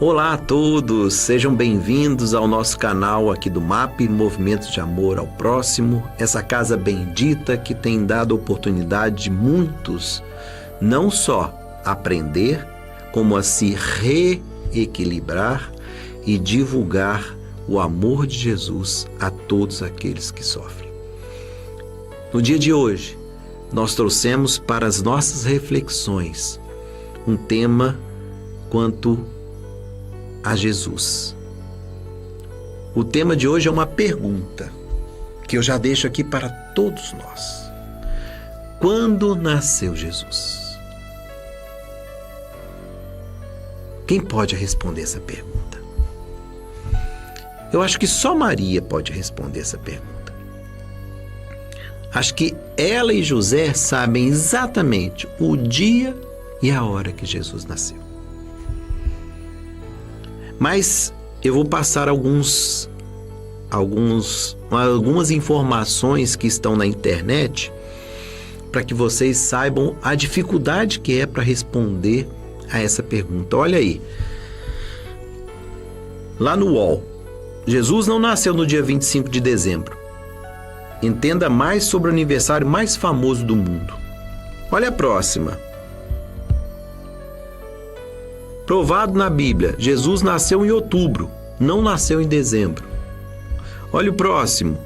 Olá a todos, sejam bem-vindos ao nosso canal aqui do MAP, Movimentos de Amor ao Próximo, essa casa bendita que tem dado oportunidade de muitos não só aprender, como a se reequilibrar e divulgar o amor de Jesus a todos aqueles que sofrem. No dia de hoje, nós trouxemos para as nossas reflexões um tema quanto a Jesus. O tema de hoje é uma pergunta que eu já deixo aqui para todos nós. Quando nasceu Jesus? Quem pode responder essa pergunta? Eu acho que só Maria pode responder essa pergunta. Acho que ela e José sabem exatamente o dia e a hora que Jesus nasceu. Mas eu vou passar algumas informações que estão na internet para que vocês saibam a dificuldade que é para responder a essa pergunta. Olha aí, lá no UOL, Jesus não nasceu no dia 25 de dezembro. Entenda mais sobre o aniversário mais famoso do mundo. Olha a próxima. Provado na Bíblia, Jesus nasceu em outubro, não nasceu em dezembro. Olha o próximo.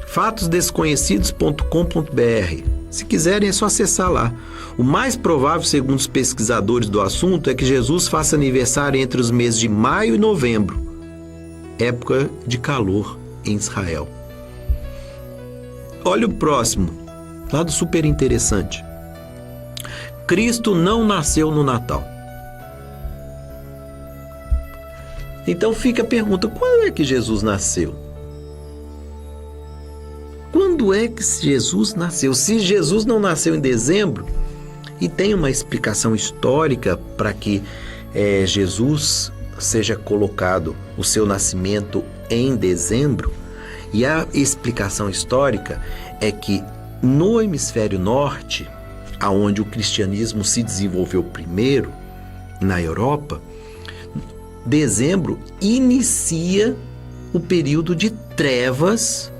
Fatosdesconhecidos.com.br. Se quiserem é só acessar lá. O mais provável, segundo os pesquisadores do assunto, é que Jesus faça aniversário entre os meses de maio e novembro, época de calor em Israel. Olha o próximo, lá do super interessante. Cristo não nasceu no Natal. Então fica a pergunta, quando é que Jesus nasceu? Quando é que Jesus nasceu? Se Jesus não nasceu em dezembro, e tem uma explicação histórica para que Jesus seja colocado o seu nascimento em dezembro, e a explicação histórica é que no hemisfério norte, aonde o cristianismo se desenvolveu primeiro, na Europa, dezembro inicia o período de trevas,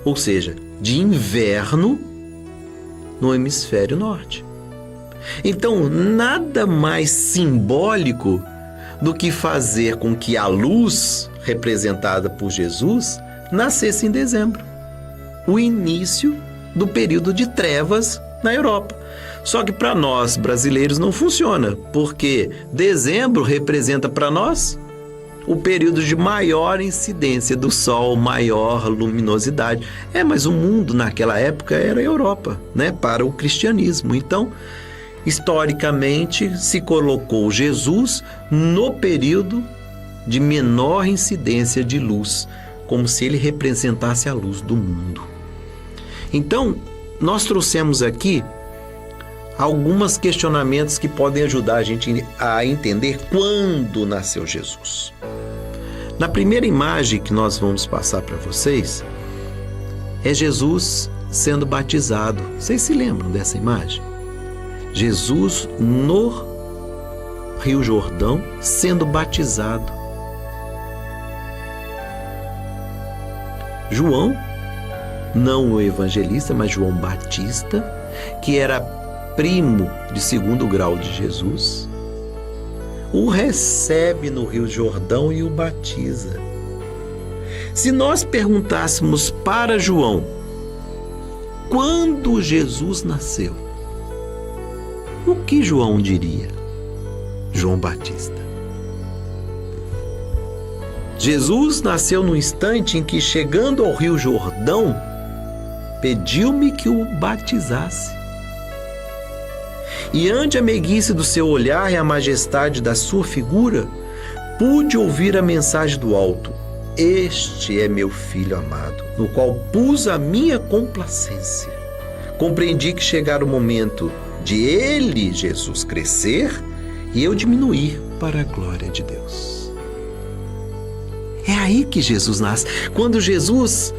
ou seja, de inverno no hemisfério norte. Então, nada mais simbólico do que fazer com que a luz representada por Jesus nascesse em dezembro, o início do período de trevas na Europa. Só que para nós brasileiros não funciona, porque dezembro representa para nós o período de maior incidência do sol, maior luminosidade. Mas o mundo naquela época era a Europa, né, para o cristianismo. Então, historicamente, se colocou Jesus no período de menor incidência de luz, como se ele representasse a luz do mundo. Então, nós trouxemos aqui alguns questionamentos que podem ajudar a gente a entender quando nasceu Jesus. Na primeira imagem que nós vamos passar para vocês, é Jesus sendo batizado. Vocês se lembram dessa imagem? Jesus no Rio Jordão sendo batizado. João, não o evangelista, mas João Batista, que era primo de segundo grau de Jesus, o recebe no Rio Jordão e o batiza. Se nós perguntássemos para João quando Jesus nasceu, o que João diria? João Batista. Jesus nasceu no instante em que, chegando ao Rio Jordão, pediu-me que o batizasse. E ante a meiguice do seu olhar e a majestade da sua figura, pude ouvir a mensagem do alto: este é meu filho amado, no qual pus a minha complacência. Compreendi que chegara o momento de ele, Jesus, crescer e eu diminuir para a glória de Deus. É aí que Jesus nasce. Quando Jesus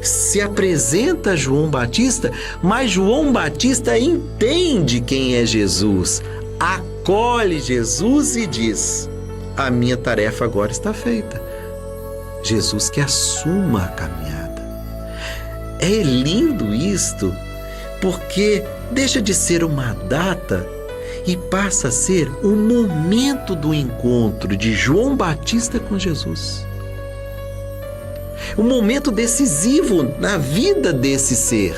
se apresenta a João Batista, mas João Batista entende quem é Jesus. A acolhe Jesus e diz: a minha tarefa agora está feita. Jesus que assuma a caminhada. É lindo isto, porque deixa de ser uma data e passa a ser o momento do encontro de João Batista com Jesus. Um momento decisivo na vida desse ser.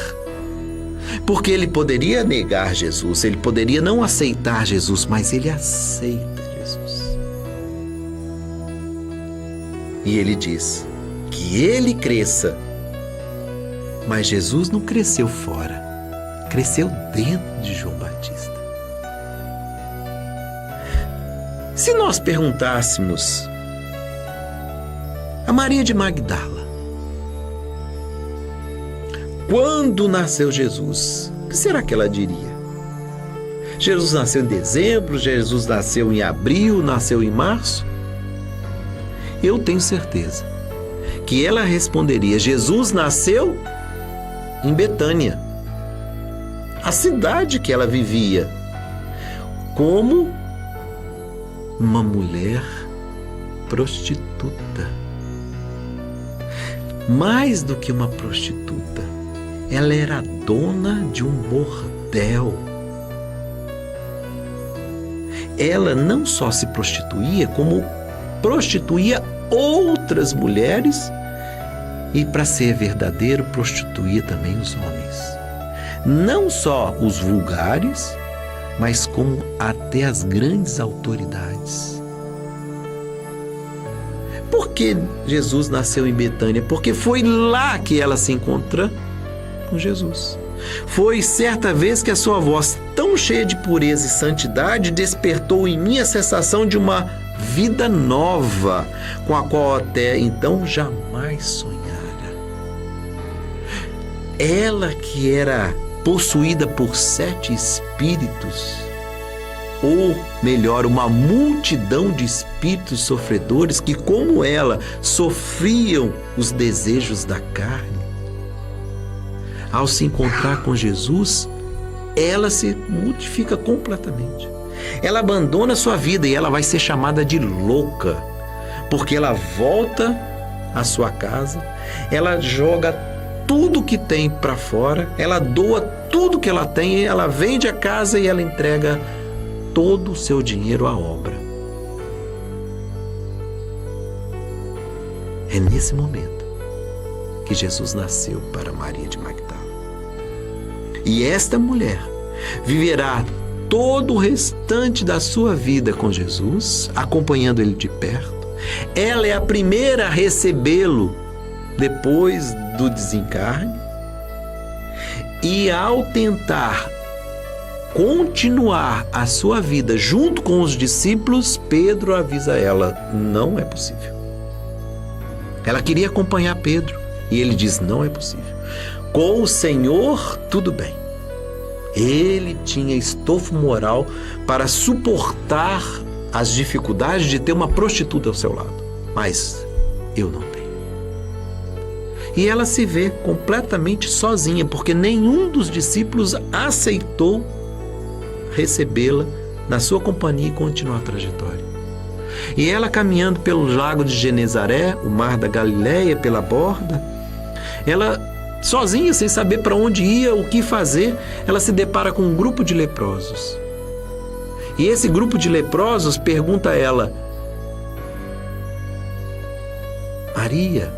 Porque ele poderia negar Jesus, ele poderia não aceitar Jesus, mas ele aceita Jesus. E ele diz que ele cresça, mas Jesus não cresceu fora, cresceu dentro de João Batista. Se nós perguntássemos a Maria de Magdala, quando nasceu Jesus, o que será que ela diria? Jesus nasceu em dezembro, Jesus nasceu em abril, nasceu em março? Eu tenho certeza que ela responderia: Jesus nasceu em Betânia, a cidade que ela vivia, como uma mulher prostituta. Mais do que uma prostituta, ela era dona de um bordel. Ela não só se prostituía, como prostituía outras mulheres e, para ser verdadeiro, prostituía também os homens. Não só os vulgares, mas como até as grandes autoridades. Por que Jesus nasceu em Betânia? Porque foi lá que ela se encontra com Jesus. Foi certa vez que a sua voz, tão cheia de pureza e santidade, despertou em mim a sensação de uma vida nova, com a qual até então jamais sonhara. Ela que era possuída por 7 espíritos, ou melhor, uma multidão de espíritos sofredores que, como ela, sofriam os desejos da carne. Ao se encontrar com Jesus, ela se modifica completamente. Ela abandona sua vida e ela vai ser chamada de louca, porque ela volta à sua casa, ela joga tudo que tem para fora, ela doa tudo que ela tem, ela vende a casa e ela entrega todo o seu dinheiro à obra. É nesse momento que Jesus nasceu para Maria de Magdala. E esta mulher viverá todo o restante da sua vida com Jesus, acompanhando ele de perto. Ela é a primeira a recebê-lo depois do desencarne. E ao tentar continuar a sua vida junto com os discípulos, Pedro avisa ela: não é possível. Ela queria acompanhar Pedro e ele diz: não é possível. Com o Senhor, tudo bem. Ele tinha estofo moral para suportar as dificuldades de ter uma prostituta ao seu lado, mas eu não tenho. E ela se vê completamente sozinha, porque nenhum dos discípulos aceitou recebê-la na sua companhia e continuar a trajetória. E ela, caminhando pelo lago de Genezaré, o mar da Galileia, pela borda, ela sozinha, sem saber para onde ia, o que fazer, ela se depara com um grupo de leprosos. E esse grupo de leprosos pergunta a ela: Maria,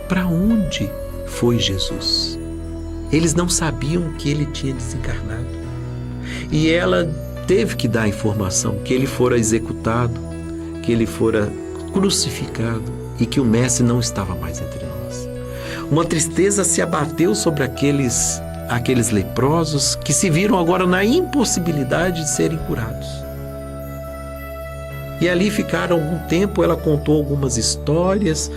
para onde foi Jesus? Eles não sabiam que ele tinha desencarnado. E ela teve que dar a informação que ele fora executado, que ele fora crucificado e que o Mestre não estava mais entre nós. Uma tristeza se abateu sobre aqueles leprosos que se viram agora na impossibilidade de serem curados. E ali ficaram algum tempo, ela contou algumas histórias,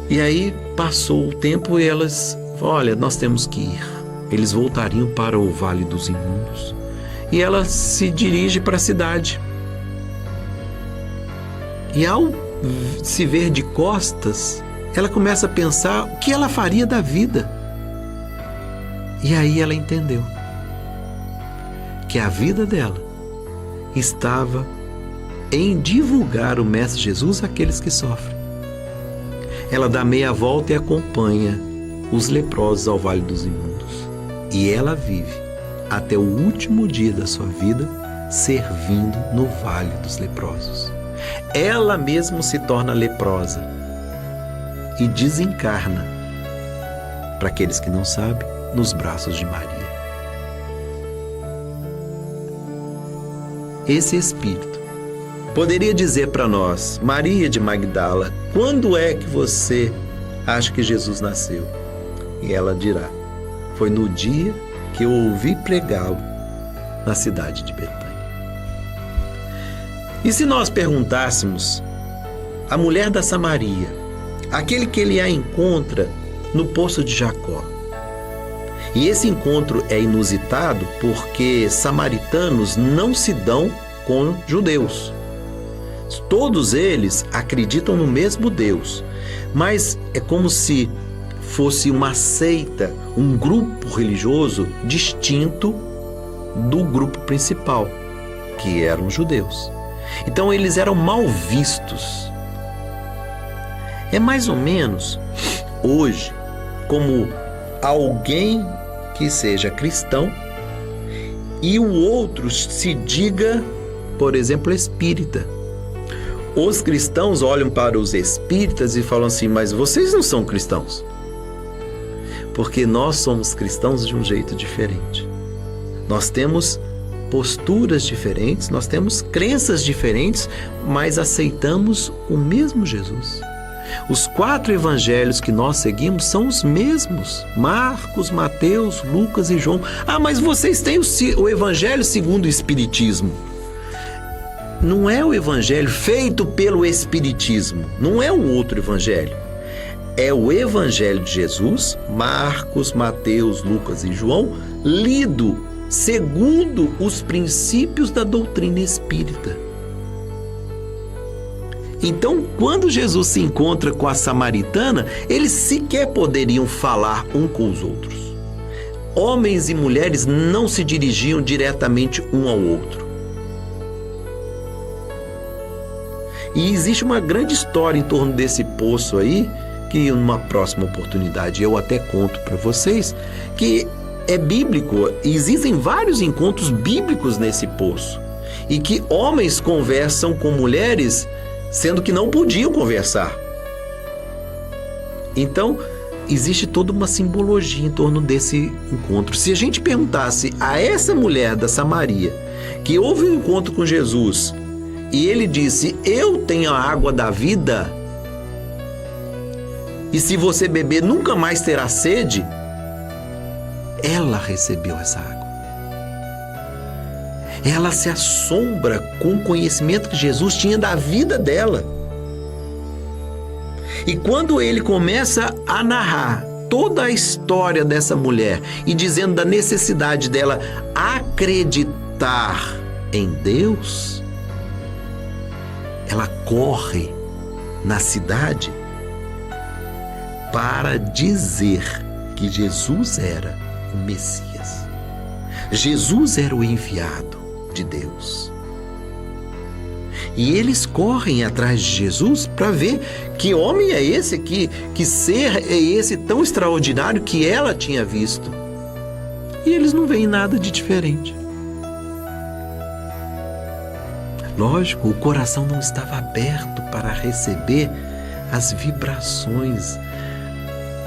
e aí passou o tempo e elas falaram: olha, nós temos que ir. Eles voltariam para o Vale dos Imundos. E ela se dirige para a cidade. E ao se ver de costas, ela começa a pensar o que ela faria da vida. E aí ela entendeu que a vida dela estava em divulgar o Mestre Jesus àqueles que sofrem. Ela dá meia volta e acompanha os leprosos ao Vale dos Imundos. E ela vive até o último dia da sua vida servindo no Vale dos Leprosos. Ela mesma se torna leprosa e desencarna, para aqueles que não sabem, nos braços de Maria. Esse Espírito poderia dizer para nós: Maria de Magdala, quando é que você acha que Jesus nasceu? E ela dirá: foi no dia que eu ouvi pregá-lo na cidade de Betânia. E se nós perguntássemos à mulher da Samaria, aquele que ele a encontra no poço de Jacó, e esse encontro é inusitado porque samaritanos não se dão com judeus. Todos eles acreditam no mesmo Deus, mas é como se fosse uma seita, um grupo religioso distinto do grupo principal, que eram os judeus. Então eles eram mal vistos. É mais ou menos hoje como alguém que seja cristão e o outro se diga, por exemplo, espírita. Os cristãos olham para os espíritas e falam assim: mas vocês não são cristãos. Porque nós somos cristãos de um jeito diferente. Nós temos posturas diferentes, nós temos crenças diferentes, mas aceitamos o mesmo Jesus. Os 4 evangelhos que nós seguimos são os mesmos: Marcos, Mateus, Lucas e João. Ah, mas vocês têm o evangelho segundo o Espiritismo. Não é o evangelho feito pelo Espiritismo, não é um outro evangelho. É o evangelho de Jesus, Marcos, Mateus, Lucas e João, lido segundo os princípios da doutrina espírita. Então, quando Jesus se encontra com a samaritana, eles sequer poderiam falar um com os outros. Homens e mulheres não se dirigiam diretamente um ao outro. E existe uma grande história em torno desse poço aí, que numa próxima oportunidade eu até conto para vocês, que é bíblico. Existem vários encontros bíblicos nesse poço, e que homens conversam com mulheres, sendo que não podiam conversar. Então, existe toda uma simbologia em torno desse encontro. Se a gente perguntasse a essa mulher da Samaria, que houve um encontro com Jesus, e ele disse: eu tenho a água da vida, e se você beber nunca mais terá sede, ela recebeu essa água. Ela se assombra com o conhecimento que Jesus tinha da vida dela. E quando ele começa a narrar toda a história dessa mulher e dizendo da necessidade dela acreditar em Deus, ela corre na cidade para dizer que Jesus era o Messias. Jesus era o enviado de Deus. E eles correm atrás de Jesus para ver que homem é esse, que ser é esse tão extraordinário que ela tinha visto. E eles não veem nada de diferente. Lógico, o coração não estava aberto para receber as vibrações,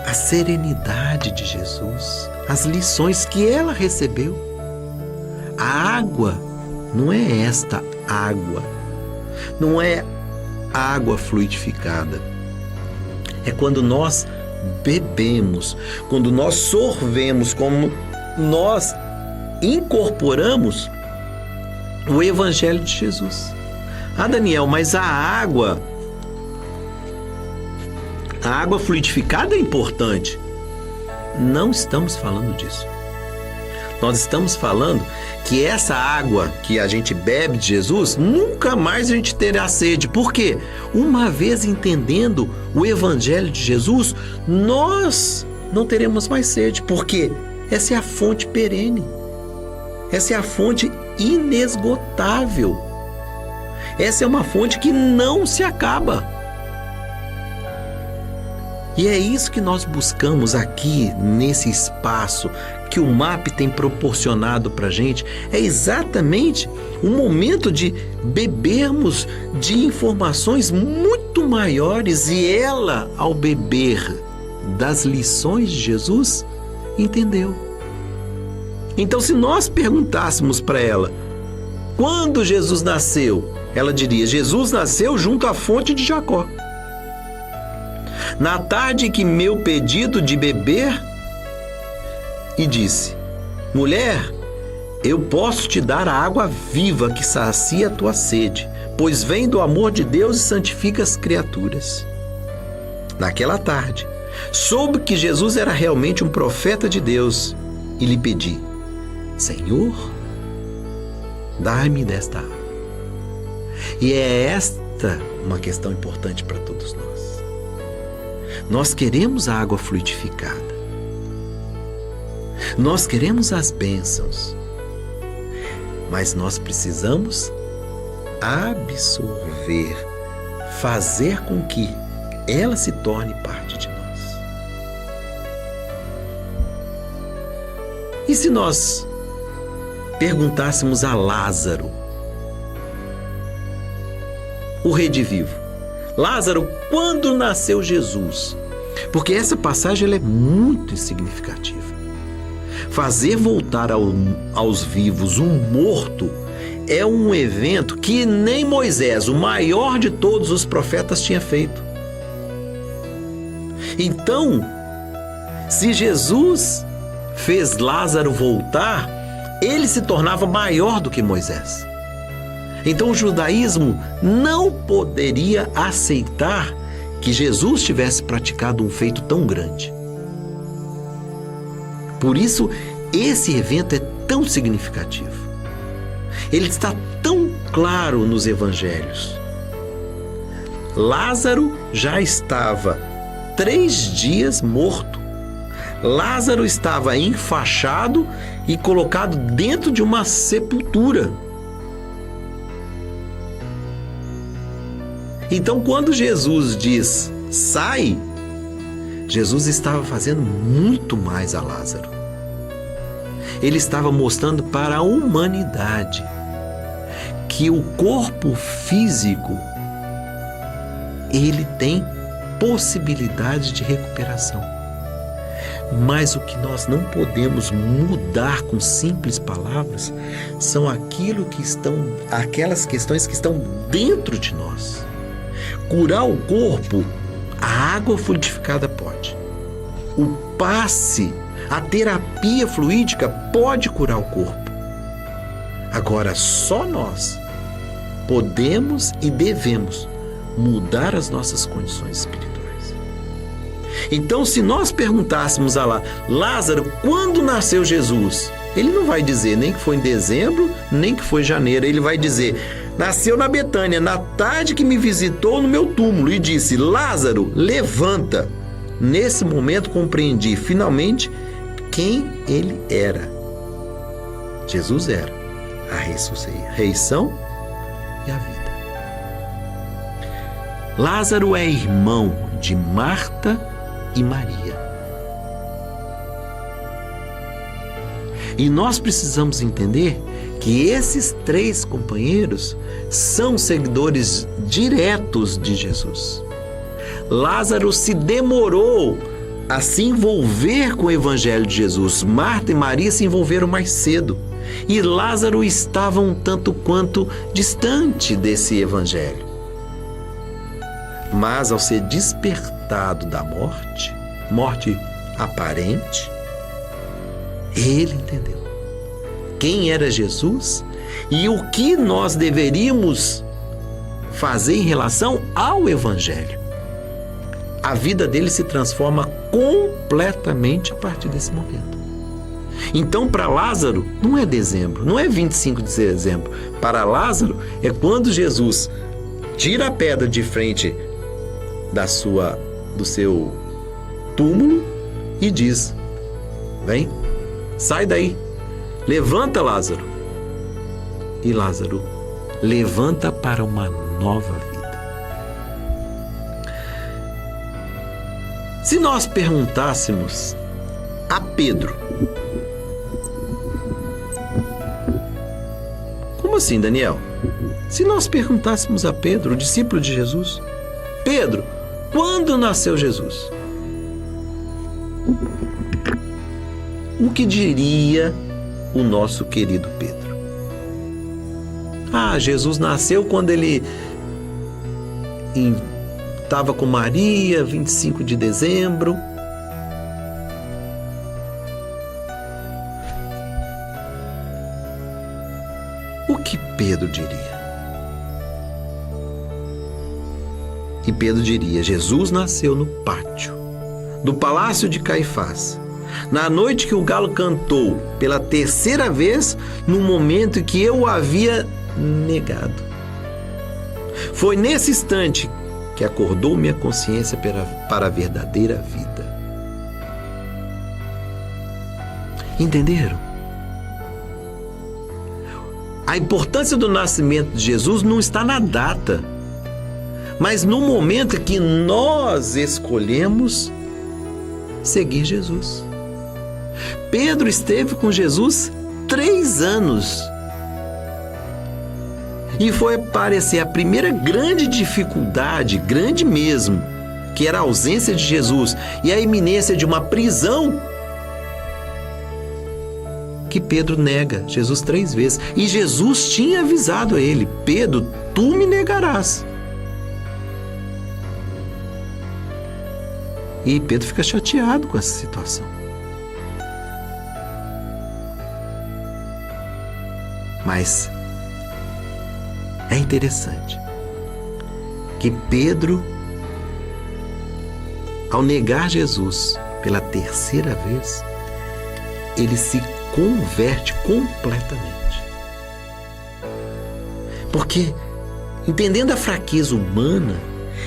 a serenidade de Jesus, as lições que ela recebeu. A água não é esta água, não é água fluidificada. É quando nós bebemos, quando nós sorvemos, como nós incorporamos o Evangelho de Jesus. Ah, Daniel, mas a água fluidificada é importante. Não estamos falando disso. Nós estamos falando que essa água que a gente bebe de Jesus, nunca mais a gente terá sede. Por quê? Uma vez entendendo o Evangelho de Jesus, nós não teremos mais sede, porque essa é a fonte perene. Essa é a fonte inesgotável. Essa é uma fonte que não se acaba. E é isso que nós buscamos aqui nesse espaço que o MAP tem proporcionado para a gente. É exatamente o momento de bebermos de informações muito maiores, e ela, ao beber das lições de Jesus, entendeu. Então, se nós perguntássemos para ela quando Jesus nasceu, ela diria: Jesus nasceu junto à fonte de Jacó. Na tarde que meu pedido de beber, e disse: mulher, eu posso te dar a água viva que sacia a tua sede, pois vem do amor de Deus e santifica as criaturas. Naquela tarde, soube que Jesus era realmente um profeta de Deus e lhe pedi: Senhor, dai-me desta água. E é esta uma questão importante para todos nós. Nós queremos a água fluidificada. Nós queremos as bênçãos. Mas nós precisamos absorver, fazer com que ela se torne parte de nós. E se nós perguntássemos a Lázaro, o redivivo: Lázaro, quando nasceu Jesus? Porque essa passagem ela é muito significativa. Fazer voltar aos vivos um morto é um evento que nem Moisés, o maior de todos os profetas, tinha feito. Então, se Jesus fez Lázaro voltar, ele se tornava maior do que Moisés. Então o judaísmo não poderia aceitar que Jesus tivesse praticado um feito tão grande. Por isso, esse evento é tão significativo. Ele está tão claro nos evangelhos. Lázaro já estava 3 dias morto. Lázaro estava enfaixado e colocado dentro de uma sepultura. Então, quando Jesus diz, sai, Jesus estava fazendo muito mais a Lázaro. Ele estava mostrando para a humanidade que o corpo físico, ele tem possibilidade de recuperação. Mas o que nós não podemos mudar com simples palavras são aquelas questões que estão dentro de nós. Curar o corpo, a água fluidificada pode. O passe, a terapia fluídica pode curar o corpo. Agora, só nós podemos e devemos mudar as nossas condições espirituais. Então, se nós perguntássemos a Lázaro, quando nasceu Jesus? Ele não vai dizer nem que foi em dezembro, nem que foi em janeiro. Ele vai dizer: nasceu na Betânia, na tarde que me visitou no meu túmulo e disse: Lázaro, levanta. Nesse momento compreendi finalmente quem ele era. Jesus era a ressurreição e a vida. Lázaro é irmão de Marta e Maria. E nós precisamos entender que esses 3 companheiros são seguidores diretos de Jesus. Lázaro se demorou a se envolver com o evangelho de Jesus. Marta e Maria se envolveram mais cedo. E Lázaro estava um tanto quanto distante desse evangelho. Mas ao ser despertado da morte aparente, ele entendeu quem era Jesus e o que nós deveríamos fazer em relação ao evangelho. A vida dele se transforma completamente a partir desse momento. Então, para Lázaro, não é dezembro, não é 25 de dezembro. Para Lázaro, é quando Jesus tira a pedra de frente do seu túmulo e diz: vem, sai daí, levanta, Lázaro. e Lázaro levanta para uma nova vida. Se nós perguntássemos a Pedro: como assim, Daniel? Se nós perguntássemos a Pedro, o discípulo de Jesus: Pedro, quando nasceu Jesus? O que diria o nosso querido Pedro? Jesus nasceu quando ele estava com Maria, 25 de dezembro. O que Pedro diria? E Pedro diria: Jesus nasceu no pátio do palácio de Caifás, na noite que o galo cantou pela terceira vez, no momento em que eu o havia negado. Foi nesse instante que acordou minha consciência para a verdadeira vida. Entenderam? A importância do nascimento de Jesus não está na data, mas no momento que nós escolhemos seguir Jesus. Pedro esteve com Jesus 3 anos. E foi aparecer a primeira grande dificuldade, grande mesmo, que era a ausência de Jesus e a iminência de uma prisão, que Pedro nega Jesus 3 vezes. E Jesus tinha avisado a ele: Pedro, tu me negarás. E Pedro fica chateado com essa situação. Mas é interessante que Pedro, ao negar Jesus pela terceira vez, ele se converte completamente. Porque, entendendo a fraqueza humana,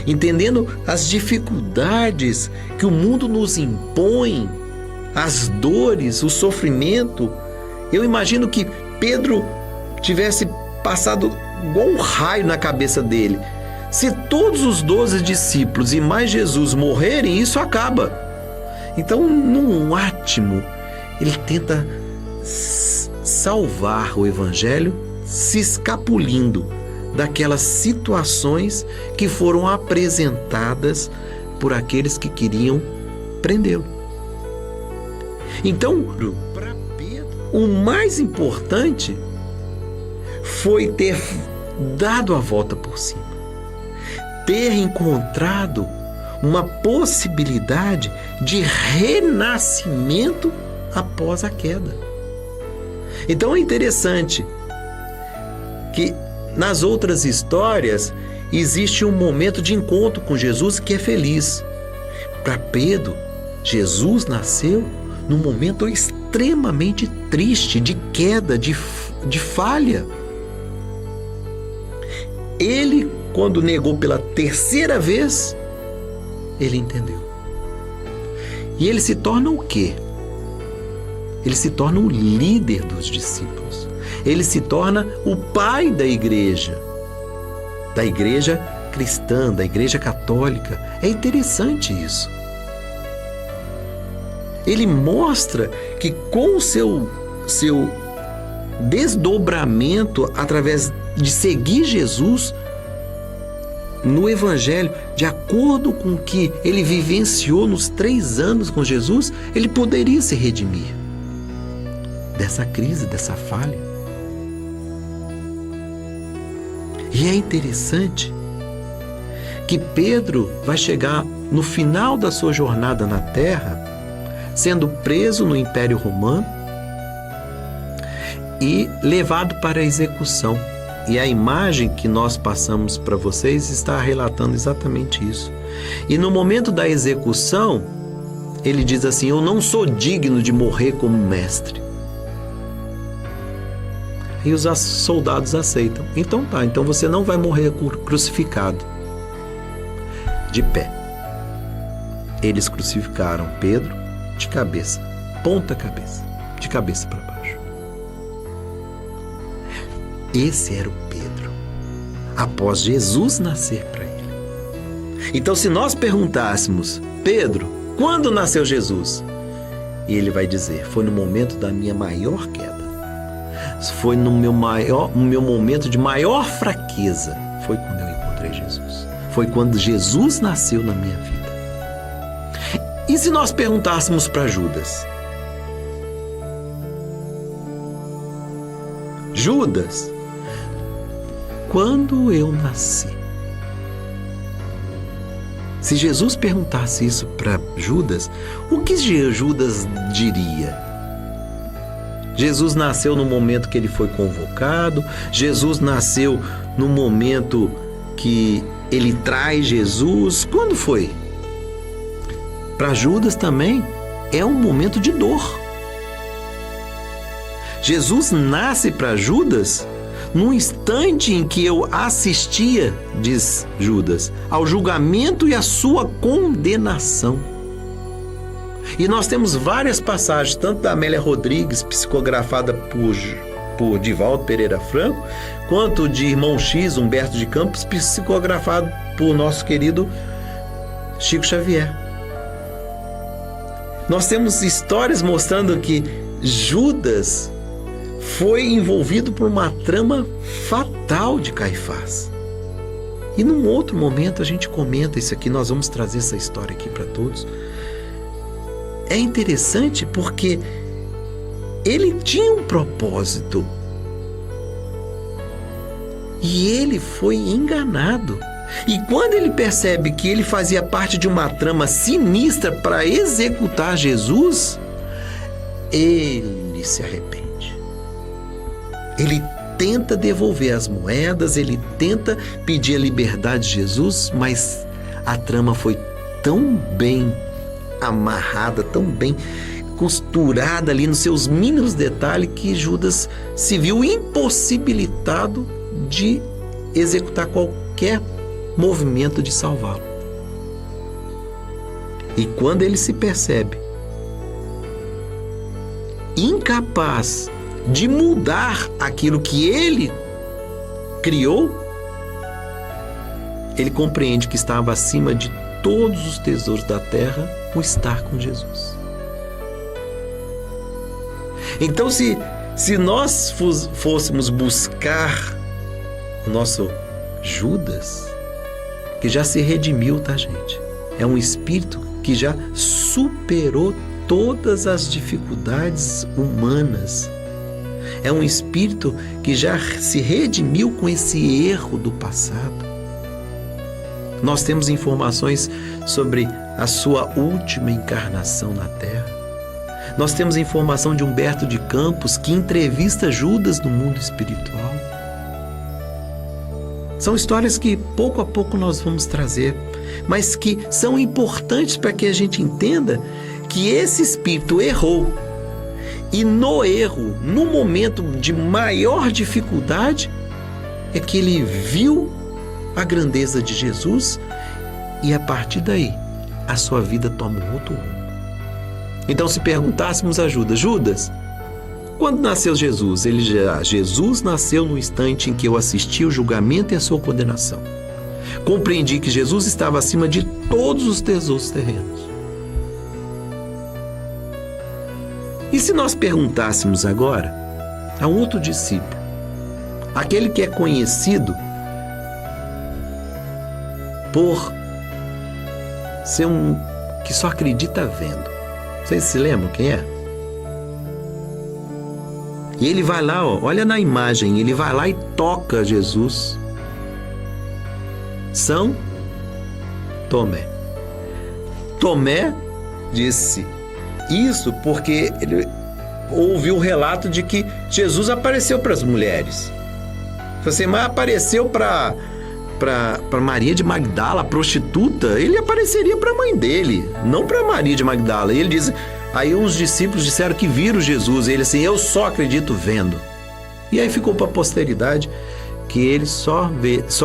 entendendo as dificuldades que o mundo nos impõe, as dores, o sofrimento, eu imagino que Pedro tivesse passado igual um raio na cabeça dele. Se todos os 12 discípulos e mais Jesus morrerem, isso acaba. Então, num átimo, ele tenta salvar o evangelho, se escapulindo daquelas situações que foram apresentadas por aqueles que queriam prendê-lo. Então, para Pedro, o mais importante foi ter dado a volta por cima, ter encontrado uma possibilidade de renascimento após a queda. Então é interessante que nas outras histórias existe um momento de encontro com Jesus que é feliz. Para Pedro, Jesus nasceu num momento extremamente triste, de queda, de falha. Ele, quando negou pela terceira vez, ele entendeu. E ele se torna o quê? Ele se torna o líder dos discípulos. Ele se torna o pai da igreja cristã, da igreja católica. É interessante isso. Ele mostra que com o seu desdobramento através de seguir Jesus no Evangelho, de acordo com o que ele vivenciou nos 3 anos com Jesus, ele poderia se redimir dessa crise, dessa falha. E é interessante que Pedro vai chegar no final da sua jornada na terra, sendo preso no Império Romano e levado para a execução. E a imagem que nós passamos para vocês está relatando exatamente isso. E no momento da execução, ele diz assim: eu não sou digno de morrer como mestre. E os soldados aceitam. Então tá, então você não vai morrer crucificado. De pé. Eles crucificaram Pedro de cabeça, ponta cabeça, de cabeça para baixo. Esse era o Pedro, após Jesus nascer para ele. Então, se nós perguntássemos, Pedro, quando nasceu Jesus? E ele vai dizer, foi no momento da minha maior queda. Foi no meu momento de maior fraqueza. Foi quando eu encontrei Jesus. Foi quando Jesus nasceu na minha vida. E se nós perguntássemos para Judas? Judas, quando eu nasci? Se Jesus perguntasse isso para Judas, o que Judas diria? Jesus nasceu no momento que ele foi convocado, Jesus nasceu no momento que ele traz Jesus. Quando foi? Para Judas também é um momento de dor. Jesus nasce para Judas num instante em que eu assistia, diz Judas, ao julgamento e à sua condenação. E nós temos várias passagens, tanto da Amélia Rodrigues, psicografada por Divaldo Pereira Franco, quanto de Irmão X, Humberto de Campos, psicografado por nosso querido Chico Xavier. Nós temos histórias mostrando que Judas foi envolvido por uma trama fatal de Caifás. E num outro momento a gente comenta isso aqui, nós vamos trazer essa história aqui para todos. É interessante porque ele tinha um propósito e ele foi enganado. E quando ele percebe que ele fazia parte de uma trama sinistra para executar Jesus, ele se arrepende. Ele tenta devolver as moedas, ele tenta pedir a liberdade de Jesus, mas a trama foi tão bem amarrada, tão bem costurada ali nos seus mínimos detalhes, que Judas se viu impossibilitado de executar qualquer movimento de salvá-lo. E quando ele se percebe incapaz de mudar aquilo que ele criou, ele compreende que estava acima de todos os tesouros da terra o estar com Jesus. Então, se nós fôssemos buscar o nosso Judas, que já se redimiu, tá, gente? É um espírito que já superou todas as dificuldades humanas. É um espírito que já se redimiu com esse erro do passado. Nós temos informações sobre a sua última encarnação na Terra. Nós temos informação de Humberto de Campos, que entrevista Judas no mundo espiritual. São histórias que pouco a pouco nós vamos trazer, mas que são importantes para que a gente entenda que esse espírito errou. E no erro, no momento de maior dificuldade, é que ele viu a grandeza de Jesus e a partir daí a sua vida toma um outro rumo. Então, se perguntássemos a Judas, quando nasceu Jesus? Jesus nasceu no instante em que eu assisti o julgamento e a sua condenação. Compreendi que Jesus estava acima de todos os tesouros terrenos. E se nós perguntássemos agora a um outro discípulo, aquele que é conhecido por ser um que só acredita vendo. Vocês se lembram quem é? E ele vai lá, olha na imagem, ele vai lá e toca Jesus. São Tomé. Tomé disse isso porque ele ouviu o relato de que Jesus apareceu para as mulheres. Você, mas apareceu para Maria de Magdala, a prostituta, ele apareceria para a mãe dele, não para Maria de Magdala. E ele diz, aí uns discípulos disseram que viram Jesus, e ele assim, eu só acredito vendo. E aí ficou para a posteridade que ele só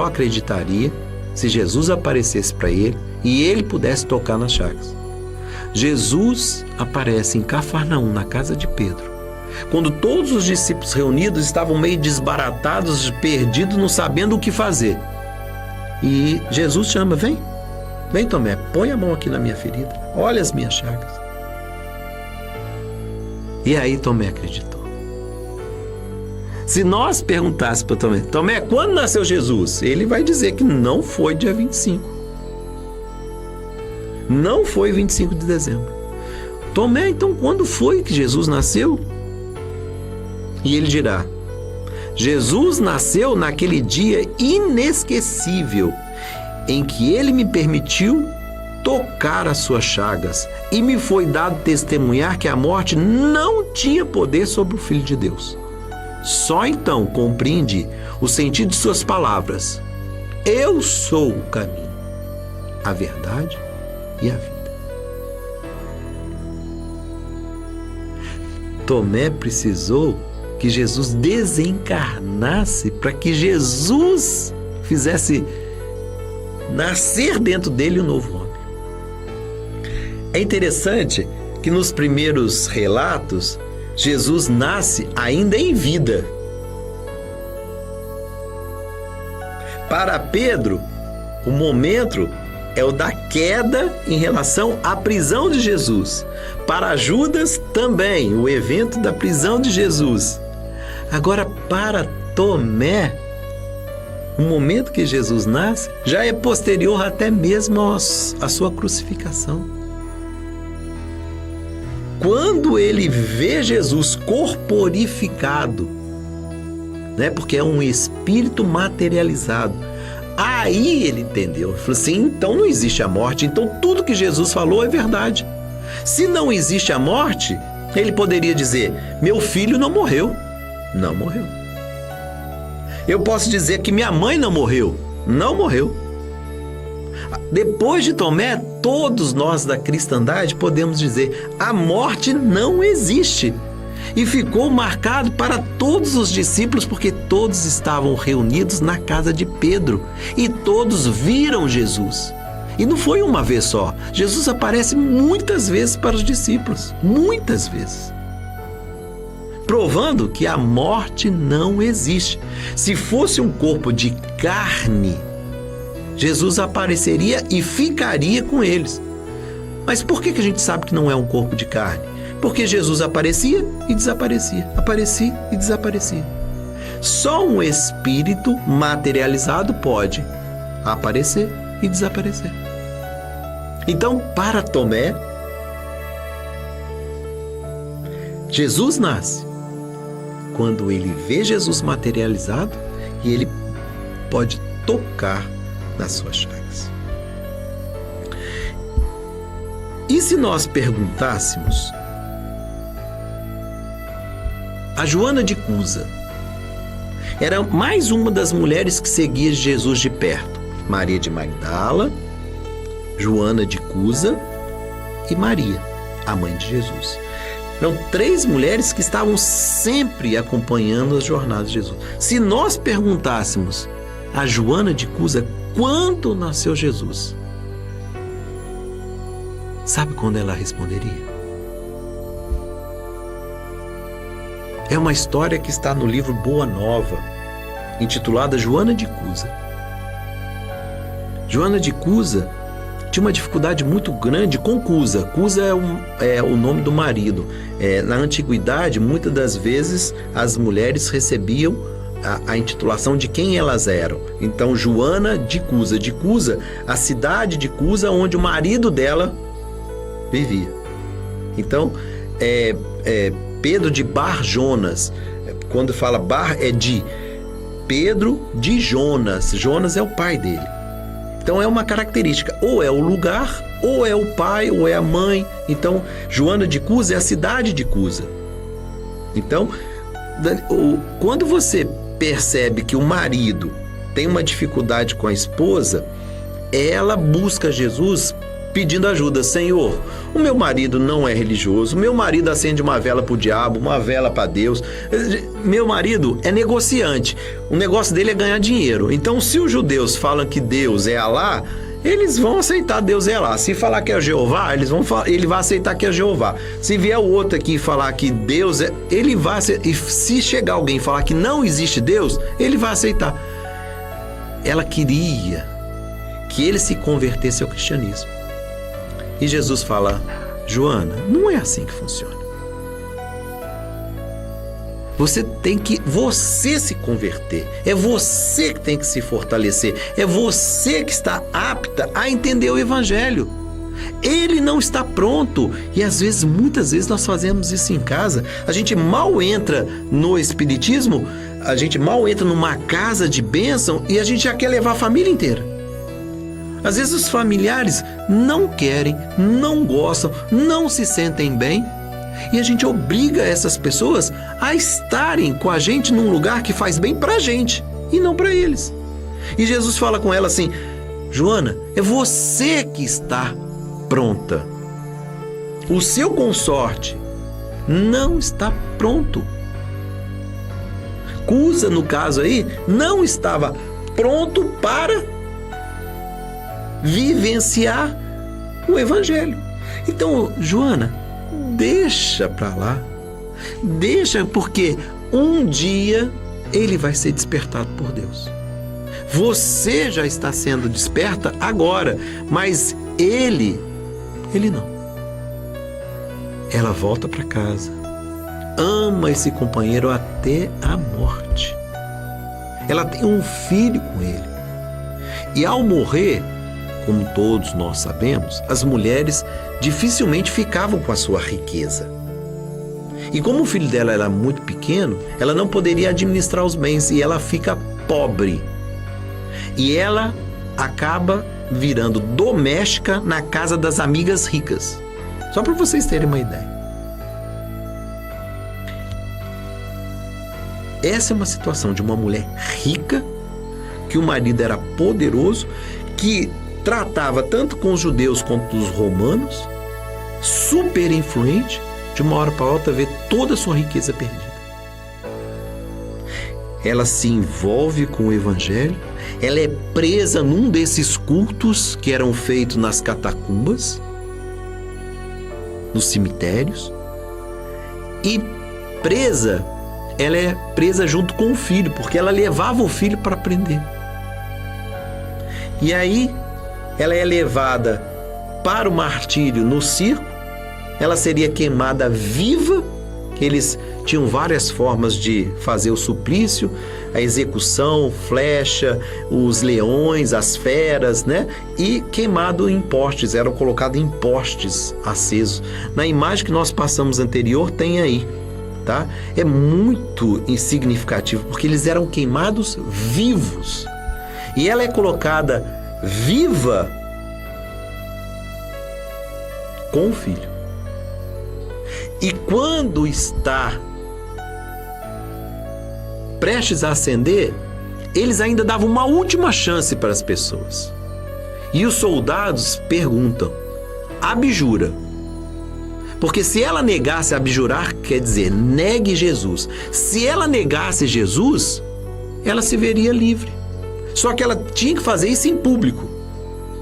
acreditaria se Jesus aparecesse para ele e ele pudesse tocar nas chagas. Jesus aparece em Cafarnaum, na casa de Pedro, quando todos os discípulos reunidos estavam meio desbaratados, perdidos, não sabendo o que fazer. E Jesus chama: vem Tomé, põe a mão aqui na minha ferida, olha as minhas chagas. E aí Tomé acreditou. Se nós perguntássemos para Tomé, quando nasceu Jesus? Ele vai dizer que não foi dia 25. Não foi 25 de dezembro. Tomé, então quando foi que Jesus nasceu? E ele dirá: Jesus nasceu naquele dia inesquecível em que ele me permitiu tocar as suas chagas e me foi dado testemunhar que a morte não tinha poder sobre o Filho de Deus. Só então compreendi o sentido de suas palavras. Eu sou o caminho, a verdade e a vida. Tomé precisou que Jesus desencarnasse para que Jesus fizesse nascer dentro dele um novo homem. É interessante que nos primeiros relatos, Jesus nasce ainda em vida. Para Pedro, o momento é o da queda em relação à prisão de Jesus. Para Judas também, o evento da prisão de Jesus. Agora, para Tomé, o momento que Jesus nasce já é posterior até mesmo à sua crucificação. Quando ele vê Jesus corporificado, né, porque é um espírito materializado, aí ele entendeu. Ele falou assim: então não existe a morte, então tudo que Jesus falou é verdade. Se não existe a morte, ele poderia dizer: meu filho não morreu. Não morreu. Eu posso dizer que minha mãe não morreu. Não morreu. Depois de Tomé, todos nós da cristandade podemos dizer: a morte não existe. E ficou marcado para todos os discípulos, porque todos estavam reunidos na casa de Pedro e todos viram Jesus. E não foi uma vez só. Jesus aparece muitas vezes para os discípulos, muitas vezes, provando que a morte não existe. Se fosse um corpo de carne, Jesus apareceria e ficaria com eles. Mas por que a gente sabe que não é um corpo de carne? Porque Jesus aparecia e desaparecia, aparecia e desaparecia. Só um espírito materializado pode aparecer e desaparecer. Então, para Tomé, Jesus nasce quando ele vê Jesus materializado e ele pode tocar nas suas chagas. E se nós perguntássemos a Joana de Cusa, era mais uma das mulheres que seguia Jesus de perto: Maria de Magdala, Joana de Cusa e Maria, a mãe de Jesus. Eram 3 mulheres que estavam sempre acompanhando as jornadas de Jesus. Se nós perguntássemos a Joana de Cusa quando nasceu Jesus, sabe quando ela responderia? É uma história que está no livro Boa Nova, intitulada Joana de Cusa. Joana de Cusa tinha uma dificuldade muito grande com Cusa. Cusa é o nome do marido. Na antiguidade, muitas das vezes, as mulheres recebiam a intitulação de quem elas eram. Então, Joana de Cusa. De Cusa, a cidade de Cusa, onde o marido dela vivia. Então, Pedro de Bar Jonas. Quando fala Bar, é de Pedro de Jonas. Jonas é o pai dele. Então é uma característica, ou é o lugar, ou é o pai, ou é a mãe. Então, Joana de Cusa é a cidade de Cusa. Então, quando você percebe que o marido tem uma dificuldade com a esposa, ela busca Jesus pedindo ajuda. Senhor, o meu marido não é religioso, o meu marido acende uma vela para o diabo, uma vela para Deus, meu marido é negociante, o negócio dele é ganhar dinheiro. Então, se os judeus falam que Deus é Alá, eles vão aceitar Deus é lá. Se falar que é Jeová, ele vai aceitar que é Jeová. Se vier o outro aqui e falar que Deus é, ele vai aceitar. E se chegar alguém e falar que não existe Deus, ele vai aceitar. Ela queria que ele se convertesse ao cristianismo. E Jesus fala: Joana, não é assim que funciona. Você tem que se converter. É você que tem que se fortalecer. É você que está apta a entender o Evangelho. Ele não está pronto. E muitas vezes nós fazemos isso em casa. A gente mal entra no Espiritismo, a gente mal entra numa casa de bênção e a gente já quer levar a família inteira. Às vezes os familiares não querem, não gostam, não se sentem bem. E a gente obriga essas pessoas a estarem com a gente num lugar que faz bem pra gente e não pra eles. E Jesus fala com ela assim: Joana, é você que está pronta. O seu consorte não está pronto. Cusa, no caso aí, não estava pronto para vivenciar o Evangelho. Então, Joana, deixa pra lá. Deixa, porque um dia ele vai ser despertado por Deus. Você já está sendo desperta agora, mas ele não. Ela volta para casa, ama esse companheiro até a morte. Ela tem um filho com ele. E ao morrer, como todos nós sabemos, as mulheres dificilmente ficavam com a sua riqueza. E como o filho dela era muito pequeno, ela não poderia administrar os bens e ela fica pobre. E ela acaba virando doméstica na casa das amigas ricas. Só para vocês terem uma ideia. Essa é uma situação de uma mulher rica, que o marido era poderoso, que tratava tanto com os judeus quanto os romanos, super influente, de uma hora para outra vê toda a sua riqueza perdida. Ela se envolve com o Evangelho, ela é presa num desses cultos que eram feitos nas catacumbas, nos cemitérios, e ela é presa junto com o filho, porque ela levava o filho para prender. E aí, ela é levada para o martírio no circo, ela seria queimada viva, eles tinham várias formas de fazer o suplício, a execução, flecha, os leões, as feras, né? E queimado em postes, eram colocados em postes acesos. Na imagem que nós passamos anterior tem aí, tá? É muito insignificativo, porque eles eram queimados vivos. E ela é colocada viva com o filho. E quando está prestes a acender, eles ainda davam uma última chance para as pessoas. E os soldados perguntam: abjura. Porque se ela negasse abjurar, quer dizer, negue Jesus. Se ela negasse Jesus, ela se veria livre. Só que ela tinha que fazer isso em público.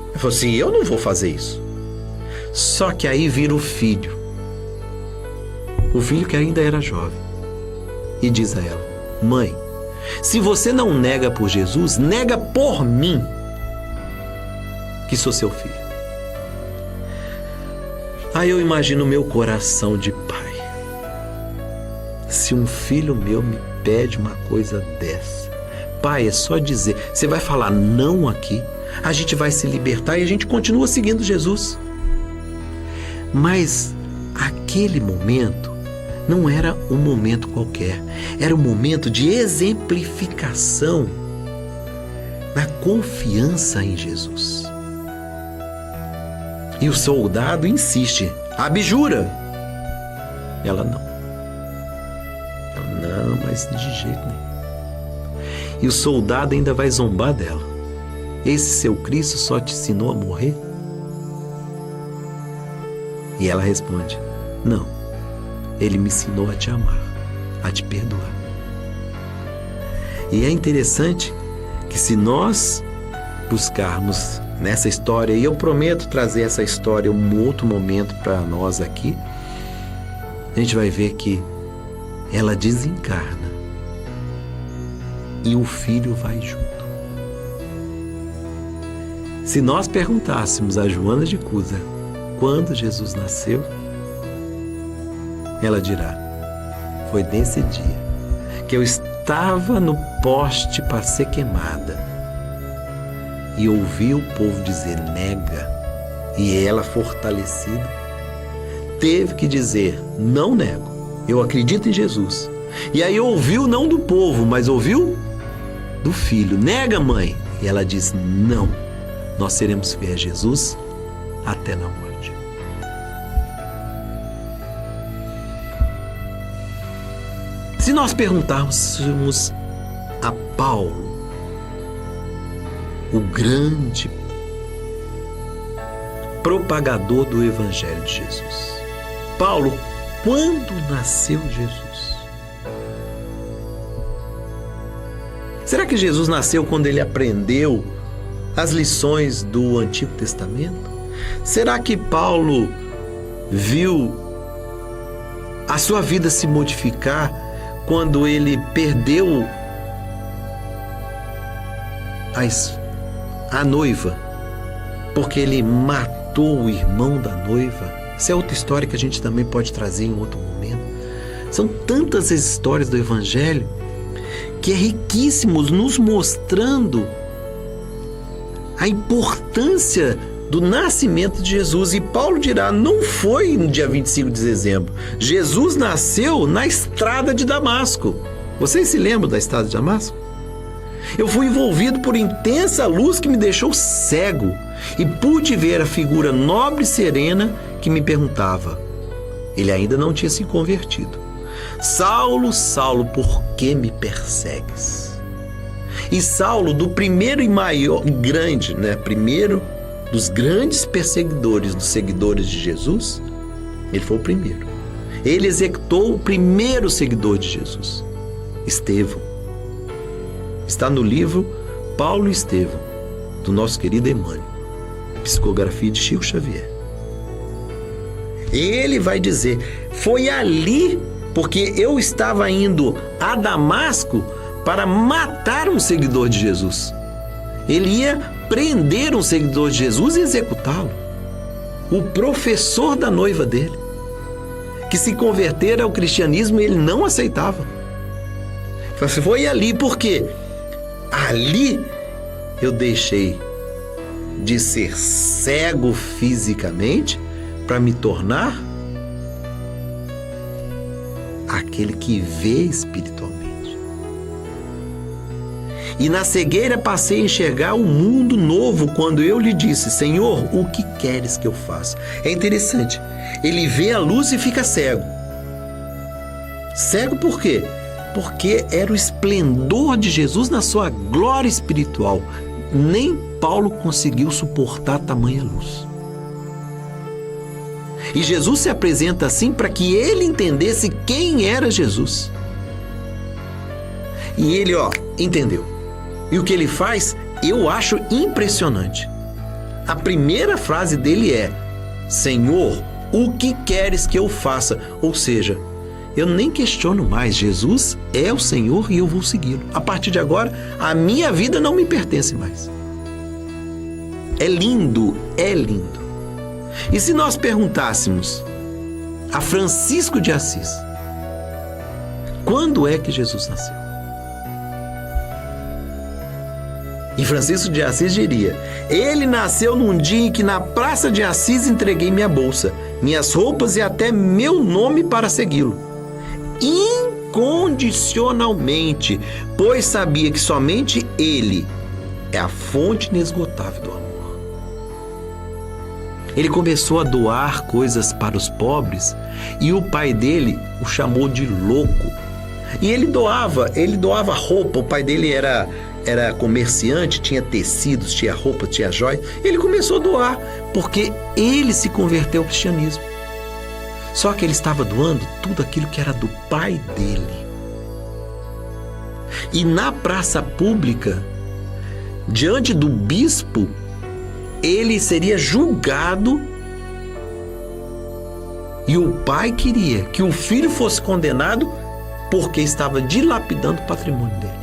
Ela falou assim: eu não vou fazer isso. Só que aí vira o filho. O filho que ainda era jovem. E diz a ela: mãe, se você não nega por Jesus, nega por mim, que sou seu filho. Aí eu imagino o meu coração de pai. Se um filho meu me pede uma coisa dessa, pai, é só dizer, você vai falar não aqui, a gente vai se libertar e a gente continua seguindo Jesus. Mas aquele momento não era um momento qualquer, era um momento de exemplificação da confiança em Jesus. E o soldado insiste: abjura. Ela não. Não, mas de jeito nenhum. E o soldado ainda vai zombar dela. Esse seu Cristo só te ensinou a morrer? E ela responde: não. Ele me ensinou a te amar, a te perdoar. E é interessante que se nós buscarmos nessa história, e eu prometo trazer essa história um outro momento para nós aqui, a gente vai ver que ela desencarna e o filho vai junto. Se nós perguntássemos a Joana de Cusa quando Jesus nasceu, ela dirá: foi nesse dia que eu estava no poste para ser queimada e ouvi o povo dizer nega, e ela, fortalecida, teve que dizer: não nego, eu acredito em Jesus. E aí ouviu não do povo, mas ouviu do filho: nega, mãe. E ela diz: não, nós seremos fiéis a Jesus até na morte. Se nós perguntarmos a Paulo, o grande propagador do Evangelho de Jesus: Paulo, quando nasceu Jesus? Será que Jesus nasceu quando ele aprendeu as lições do Antigo Testamento? Será que Paulo viu a sua vida se modificar quando ele perdeu a noiva, porque ele matou o irmão da noiva? Essa é outra história que a gente também pode trazer em outro momento. São tantas as histórias do Evangelho que é riquíssimos, nos mostrando a importância do nascimento de Jesus. E Paulo dirá: não foi no dia 25 de dezembro. Jesus nasceu na estrada de Damasco. Vocês se lembram da estrada de Damasco? Eu fui envolvido por intensa luz que me deixou cego e pude ver a figura nobre e serena que me perguntava. Ele ainda não tinha se convertido: Saulo, Saulo, por que me persegues? E Saulo, do primeiro e maior, grande, primeiro dos grandes perseguidores, dos seguidores de Jesus, ele foi o primeiro. Ele executou o primeiro seguidor de Jesus, Estevão. Está no livro Paulo e Estevão, do nosso querido Emmanuel, psicografia de Chico Xavier. Ele vai dizer: foi ali, porque eu estava indo a Damasco para matar um seguidor de Jesus. Ele ia prender um seguidor de Jesus e executá-lo. O professor da noiva dele, que se convertera ao cristianismo, ele não aceitava. Foi ali, porque ali eu deixei de ser cego fisicamente para me tornar aquele que vê espiritualmente. E na cegueira passei a enxergar um mundo novo quando eu lhe disse: Senhor, o que queres que eu faça? É interessante, ele vê a luz e fica cego. Cego por quê? Porque era o esplendor de Jesus na sua glória espiritual. Nem Paulo conseguiu suportar tamanha luz. E Jesus se apresenta assim para que ele entendesse quem era Jesus. E ele, entendeu. E o que ele faz, eu acho impressionante. A primeira frase dele é: Senhor, o que queres que eu faça? Ou seja, eu nem questiono mais, Jesus é o Senhor e eu vou segui-lo. A partir de agora, a minha vida não me pertence mais. É lindo, é lindo. E se nós perguntássemos a Francisco de Assis, quando é que Jesus nasceu? E Francisco de Assis diria: ele nasceu num dia em que na Praça de Assis entreguei minha bolsa, minhas roupas e até meu nome para segui-lo. Incondicionalmente, pois sabia que somente ele é a fonte inesgotável do amor. Ele começou a doar coisas para os pobres e o pai dele o chamou de louco. E ele doava roupa. O pai dele era comerciante, tinha tecidos, tinha roupa, tinha joias. Ele começou a doar porque ele se converteu ao cristianismo. Só que ele estava doando tudo aquilo que era do pai dele. E na praça pública, diante do bispo, ele seria julgado, e o pai queria que o filho fosse condenado porque estava dilapidando o patrimônio dele.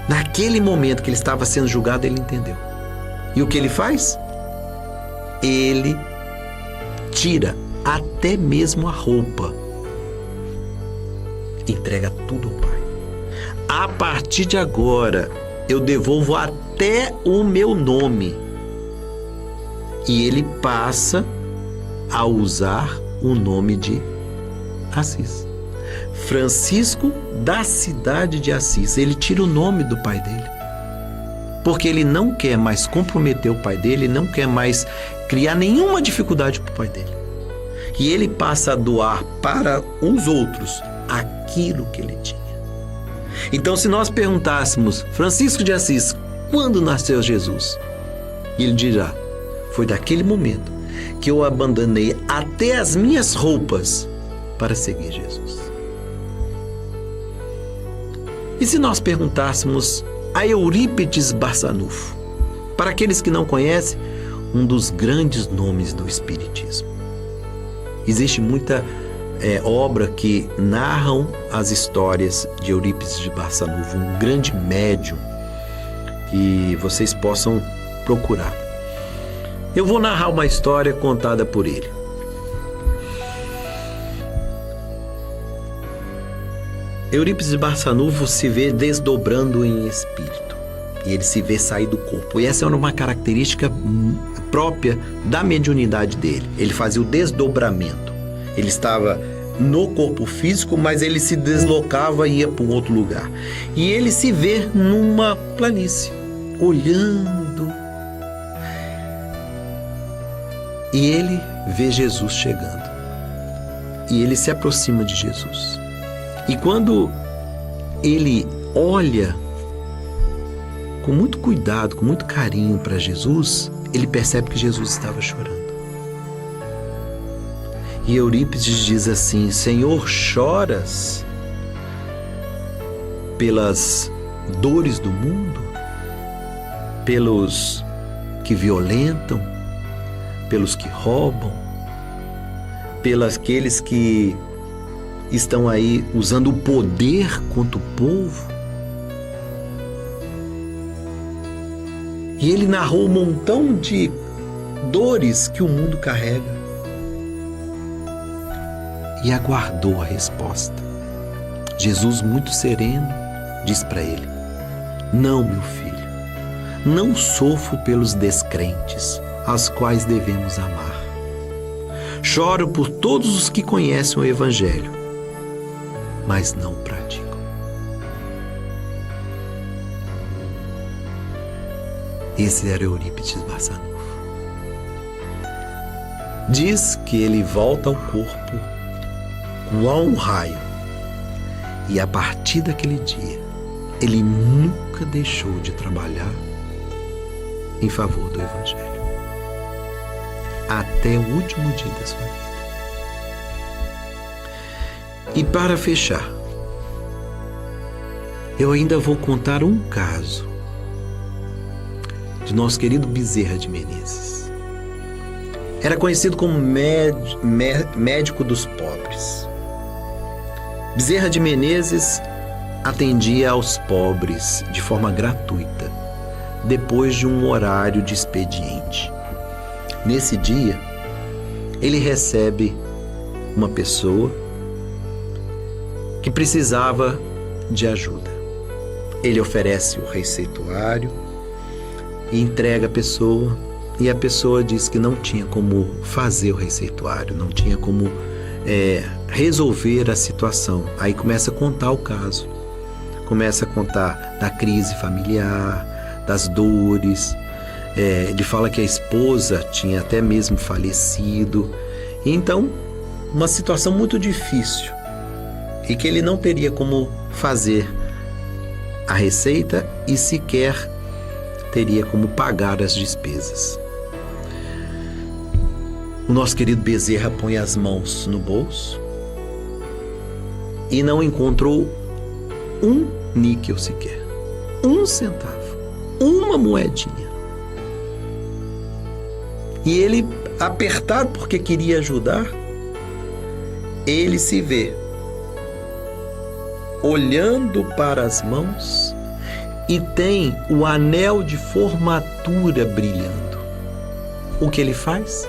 Naquele momento que ele estava sendo julgado, ele entendeu. E o que ele faz? Ele tira até mesmo a roupa. Entrega tudo ao pai. A partir de agora, eu devolvo até o meu nome. E ele passa a usar o nome de Assis. Francisco da cidade de Assis. Ele tira o nome do pai dele, porque ele não quer mais comprometer o pai dele, não quer mais criar nenhuma dificuldade para o pai dele. E ele passa a doar para os outros aquilo que ele tinha. Então, se nós perguntássemos, Francisco de Assis, quando nasceu Jesus? Ele dirá, foi daquele momento que eu abandonei até as minhas roupas para seguir Jesus. E se nós perguntássemos a Eurípides Barçanufo, para aqueles que não conhecem, um dos grandes nomes do Espiritismo. Existe muita obra que narram as histórias de Eurípides de Barçanufo, um grande médium que vocês possam procurar. Eu vou narrar uma história contada por ele. Eurípides de Barçanufo se vê desdobrando em espírito. E ele se vê sair do corpo. E essa era uma característica própria da mediunidade dele. Ele fazia o desdobramento. Ele estava no corpo físico, mas ele se deslocava e ia para um outro lugar. E ele se vê numa planície, olhando. E ele vê Jesus chegando. E ele se aproxima de Jesus. E quando ele olha com muito cuidado, com muito carinho para Jesus, ele percebe que Jesus estava chorando. E Eurípides diz assim: Senhor, choras pelas dores do mundo, pelos que violentam, pelos que roubam, pelos aqueles que estão aí usando o poder contra o povo. E ele narrou um montão de dores que o mundo carrega. E aguardou a resposta. Jesus, muito sereno, diz para ele: Não, meu filho, não sofro pelos descrentes, aos quais devemos amar. Choro por todos os que conhecem o Evangelho, mas não praticam. Esse era Eurípides Barçanufo. Diz que ele volta ao corpo igual um raio. E a partir daquele dia, ele nunca deixou de trabalhar em favor do Evangelho. Até o último dia da sua vida. E para fechar, eu ainda vou contar um caso de nosso querido Bezerra de Menezes. Era conhecido como médico dos pobres. Bezerra de Menezes atendia aos pobres de forma gratuita, depois de um horário de expediente. Nesse dia, ele recebe uma pessoa que precisava de ajuda. Ele oferece o receituário e entrega a pessoa, e a pessoa diz que não tinha como fazer o receituário, não tinha como resolver a situação. Aí começa a contar o caso, começa a contar da crise familiar, das dores. Ele fala que a esposa tinha até mesmo falecido. Então, uma situação muito difícil e que ele não teria como fazer a receita e sequer teria como pagar as despesas. O nosso querido Bezerra põe as mãos no bolso e não encontrou um níquel sequer, um centavo, uma moedinha. E ele, apertado porque queria ajudar, ele se vê olhando para as mãos e tem o anel de formatura brilhando. O que ele faz?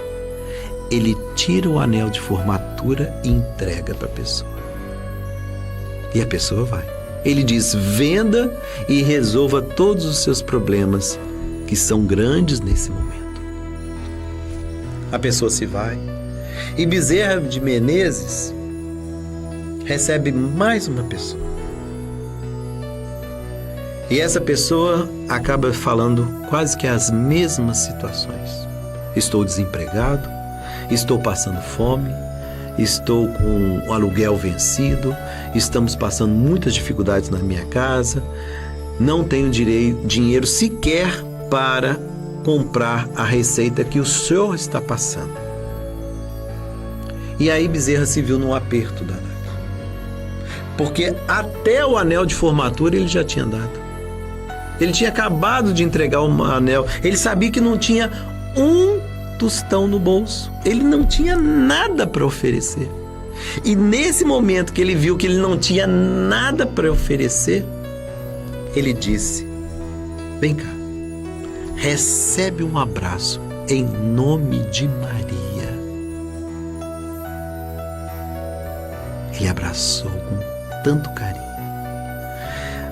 Ele tira o anel de formatura e entrega para a pessoa. E a pessoa vai. Ele diz: venda e resolva todos os seus problemas, que são grandes nesse momento. A pessoa se vai. E Bezerra de Menezes recebe mais uma pessoa. E essa pessoa acaba falando quase que as mesmas situações. Estou desempregado, estou passando fome, estou com o aluguel vencido, estamos passando muitas dificuldades na minha casa, não tenho dinheiro sequer para comprar a receita que o senhor está passando. E aí Bezerra se viu num aperto danado. Porque até o anel de formatura ele já tinha dado. Ele tinha acabado de entregar o anel. Ele sabia que não tinha um tostão no bolso. Ele não tinha nada para oferecer. E nesse momento que ele viu que ele não tinha nada para oferecer, ele disse: vem cá, recebe um abraço em nome de Maria. Ele abraçou com tanto carinho,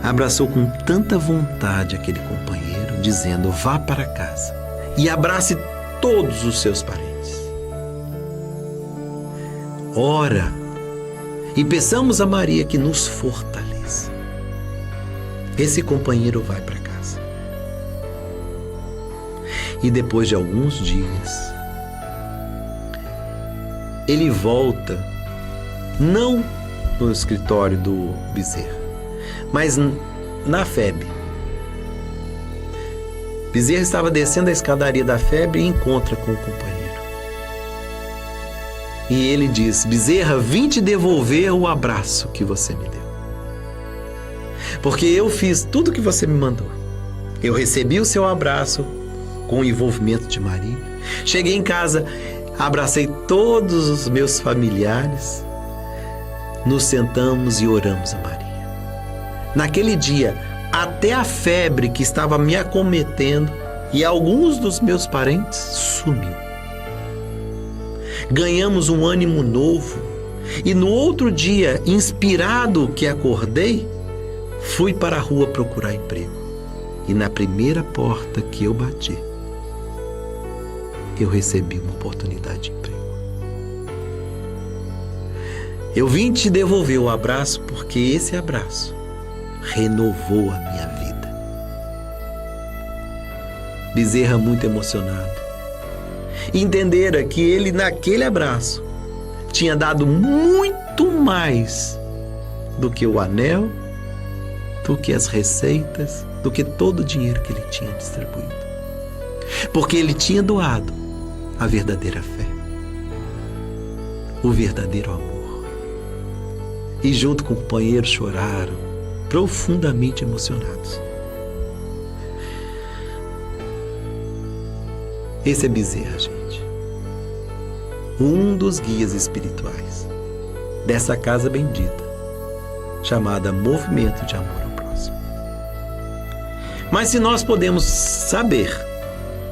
abraçou com tanta vontade aquele companheiro, dizendo: vá para casa e abrace todos os seus parentes. Ora e peçamos a Maria que nos fortaleça. Esse companheiro vai para casa. E depois de alguns dias, ele volta, não no escritório do Bezerra, mas na FEB. Bezerra estava descendo a escadaria da FEB e encontra com o companheiro. E ele diz: Bezerra, vim te devolver o abraço que você me deu. Porque eu fiz tudo o que você me mandou. Eu recebi o seu abraço com o envolvimento de Maria. Cheguei em casa, abracei todos os meus familiares, nos sentamos e oramos a Maria. Naquele dia, até a febre que estava me acometendo e alguns dos meus parentes sumiu. Ganhamos um ânimo novo e no outro dia, inspirado que acordei, fui para a rua procurar emprego. E na primeira porta que eu bati, eu recebi uma oportunidade de emprego. Eu vim te devolver o abraço porque esse abraço renovou a minha vida. Bezerra, muito emocionado, entendera que ele naquele abraço tinha dado muito mais do que o anel, do que as receitas, do que todo o dinheiro que ele tinha distribuído. Porque ele tinha doado a verdadeira fé, o verdadeiro amor. E junto com o companheiro choraram, profundamente emocionados. Esse é Bezerra, gente. Um dos guias espirituais dessa casa bendita, chamada Movimento de Amor ao Próximo. Mas se nós podemos saber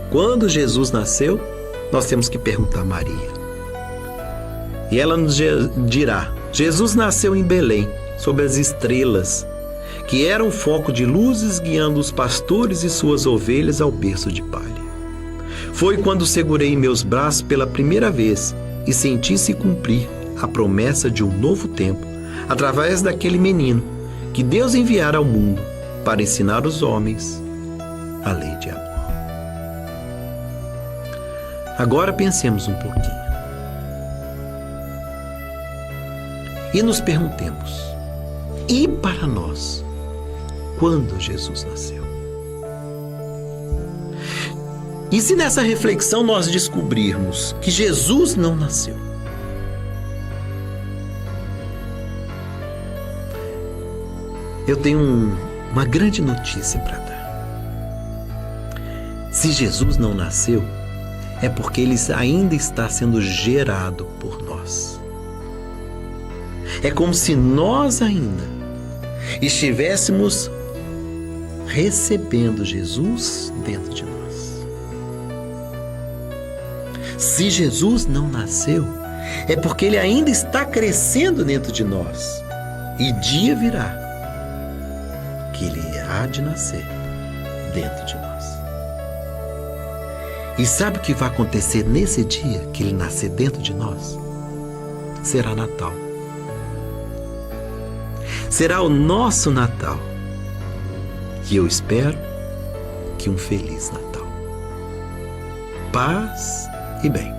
quando Jesus nasceu, nós temos que perguntar a Maria. E ela nos dirá: Jesus nasceu em Belém, sob as estrelas, que eram um foco de luzes guiando os pastores e suas ovelhas ao berço de palha. Foi quando segurei em meus braços pela primeira vez e senti se cumprir a promessa de um novo tempo, através daquele menino que Deus enviara ao mundo para ensinar os homens a lei de amor. Agora pensemos um pouquinho e nos perguntemos: e para nós, quando Jesus nasceu? E se nessa reflexão nós descobrirmos que Jesus não nasceu? Eu tenho uma grande notícia para dar. Se Jesus não nasceu, é porque ele ainda está sendo gerado por nós. É como se nós ainda estivéssemos recebendo Jesus dentro de nós. Se Jesus não nasceu, é porque ele ainda está crescendo dentro de nós. E dia virá que ele há de nascer dentro de nós. E sabe o que vai acontecer nesse dia que ele nascer dentro de nós? Será Natal. Será o nosso Natal. E eu espero que um feliz Natal. Paz e bem.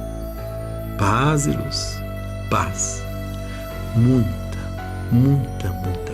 Paz e luz. Paz. Muita, muita, muita